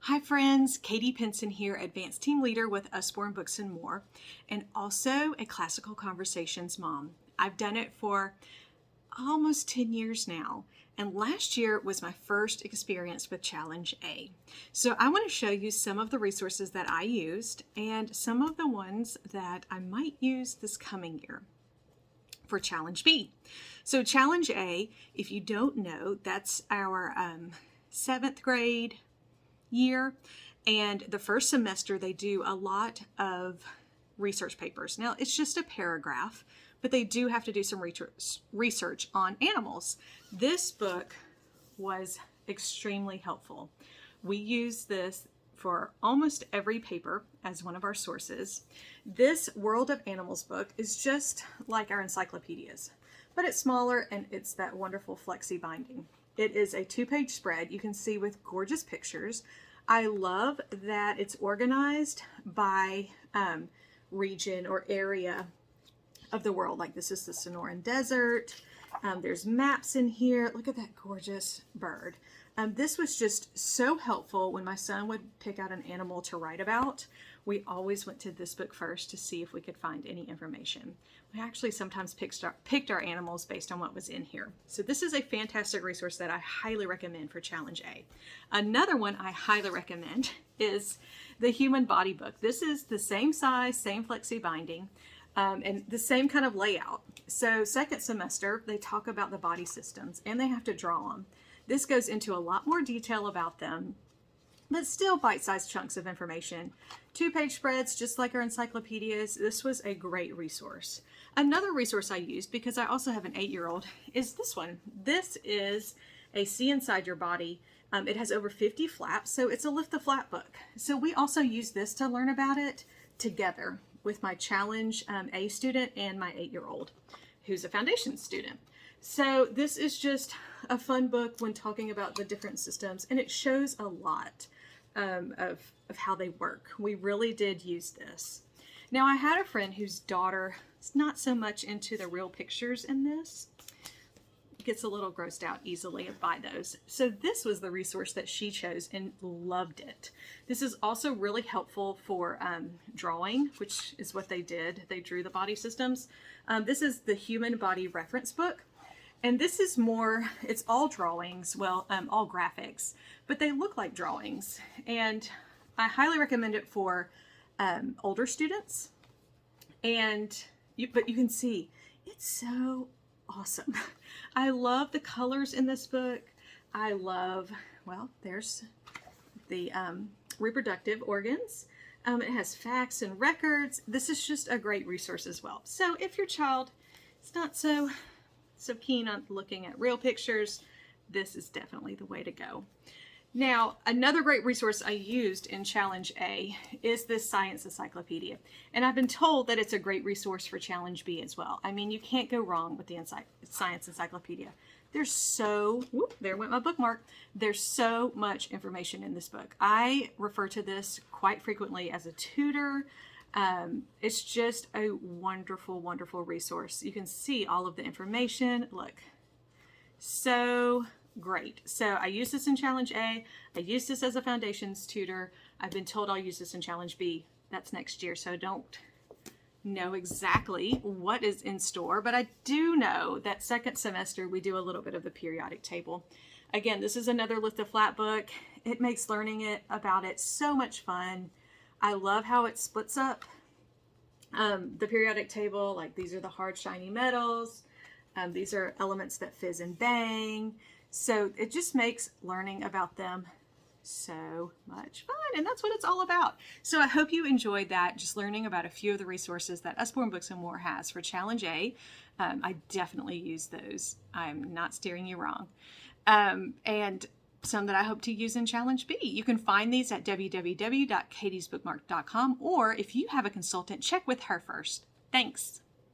Hi friends, Katie Pinson here, Advanced Team Leader with Usborne Books and More, and also a Classical Conversations mom. I've done it for almost 10 years now, and last year was my first experience with Challenge A. So I want to show you some of the resources that I used and some of the ones that I might use this coming year for Challenge B. So Challenge A, if you don't know, that's our 7th grade year, and the first semester they do a lot of research papers. Now it's just a paragraph, but they do have to do some research on animals. This book was extremely helpful. We use this for almost every paper as one of our sources. This World of Animals book is just like our encyclopedias, but it's smaller and it's that wonderful flexi binding. It is a 2-page spread, you can see, with gorgeous pictures. I love that it's organized by region or area of the world. Like this is the Sonoran Desert. There's maps in here. Look at that gorgeous bird. This was just so helpful when my son would pick out an animal to write about. We always went to this book first to see if we could find any information. We actually sometimes picked our animals based on what was in here. So this is a fantastic resource that I highly recommend for Challenge A. Another one I highly recommend is the Human Body book. This is the same size, same flexi binding, and the same kind of layout. So second semester, they talk about the body systems and they have to draw them. This goes into a lot more detail about them, but still bite-sized chunks of information. 2-page spreads, just like our encyclopedias. This was a great resource. Another resource I used, because I also have an 8-year-old, is this one. This is a See Inside Your Body. It has over 50 flaps, so it's a lift the flap book. So we also use this to learn about it together with my Challenge A student and my 8-year-old, who's a foundation student. So this is just a fun book when talking about the different systems, and it shows a lot of how they work. We really did use this. Now, I had a friend whose daughter is not so much into the real pictures in this. Gets a little grossed out easily by those. So this was the resource that she chose and loved it. This is also really helpful for drawing, which is what they did. They drew the body systems. This is the Human Body Reference Book. And this is more, it's all drawings, well, all graphics, but they look like drawings. And I highly recommend it for older students. But you can see, it's so awesome. I love the colors in this book. I love, well, there's the reproductive organs. It has facts and records. This is just a great resource as well. So if your child is not so keen on looking at real pictures, this is definitely the way to go. Now, another great resource I used in Challenge A is this Science Encyclopedia. And I've been told that it's a great resource for Challenge B as well. I mean, you can't go wrong with the Science Encyclopedia. There's so, whoop, there went my bookmark. There's so much information in this book. I refer to this quite frequently as a tutor. It's just a wonderful, wonderful resource. You can see all of the information. Look, so great. So I use this in Challenge A. I use this as a foundations tutor. I've been told I'll use this in Challenge B. That's next year, so don't know exactly what is in store, but I do know that second semester we do a little bit of the periodic table. Again, this is another lift the flat book. It makes learning about it so much fun. I love how it splits up the periodic table. Like these are the hard, shiny metals. These are elements that fizz and bang. So it just makes learning about them so much fun, and that's what it's all about. So I hope you enjoyed that, just learning about a few of the resources that Usborne Books and More has for Challenge A. I definitely use those. I'm not steering you wrong. And some that I hope to use in Challenge B. You can find these at www.katiesbookmark.com, or if you have a consultant, check with her first. Thanks.